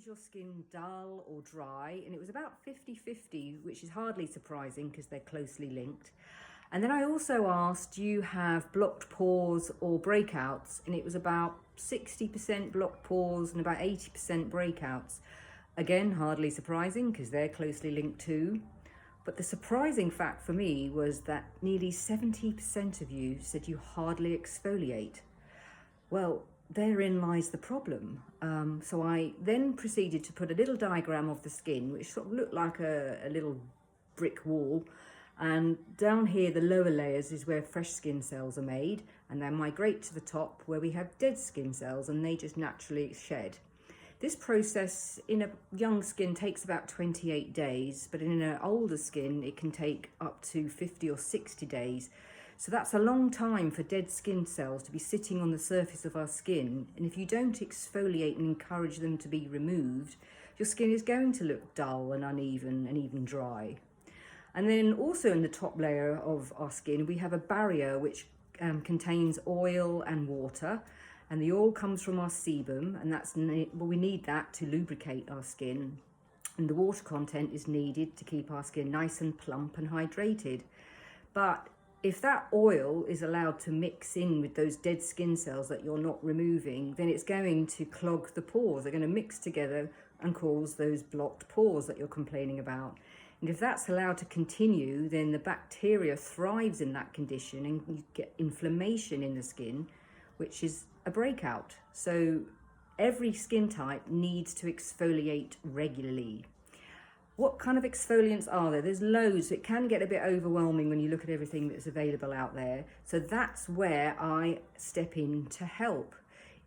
is your skin dull or dry? And it was about 50-50, which is hardly surprising because they're closely linked. And then I also asked, do you have blocked pores or breakouts? And it was about 60% blocked pores and about 80% breakouts. Again, hardly surprising because they're closely linked too. But the surprising fact for me was that nearly 70% of you said you hardly exfoliate. Well, therein lies the problem. So I then proceeded to put a little diagram of the skin, which sort of looked like a little brick wall. And down here, the lower layers is where fresh skin cells are made, and they migrate to the top where we have dead skin cells, and they just naturally shed. This process in a young skin takes about 28 days, but in an older skin, it can take up to 50 or 60 days. So that's a long time for dead skin cells to be sitting on the surface of our skin. And if you don't exfoliate and encourage them to be removed, your skin is going to look dull and uneven and even dry. And then also in the top layer of our skin, we have a barrier which contains oil and water. And the oil comes from our sebum, and we need that to lubricate our skin. And the water content is needed to keep our skin nice and plump and hydrated. But if that oil is allowed to mix in with those dead skin cells that you're not removing, then it's going to clog the pores. They're going to mix together and cause those blocked pores that you're complaining about. And if that's allowed to continue, then the bacteria thrives in that condition and you get inflammation in the skin, which is a breakout. So every skin type needs to exfoliate regularly. What kind of exfoliants are there? There's loads. It can get a bit overwhelming when you look at everything that's available out there. So that's where I step in to help.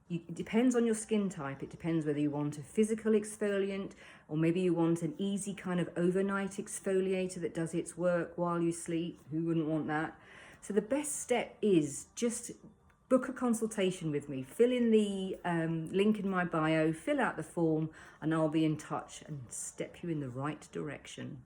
It depends on your skin type. It depends whether you want a physical exfoliant or maybe you want an easy kind of overnight exfoliator that does its work while you sleep. Who wouldn't want that? So the best step is just book a consultation with me. Fill in the link in my bio, fill out the form, and I'll be in touch and step you in the right direction.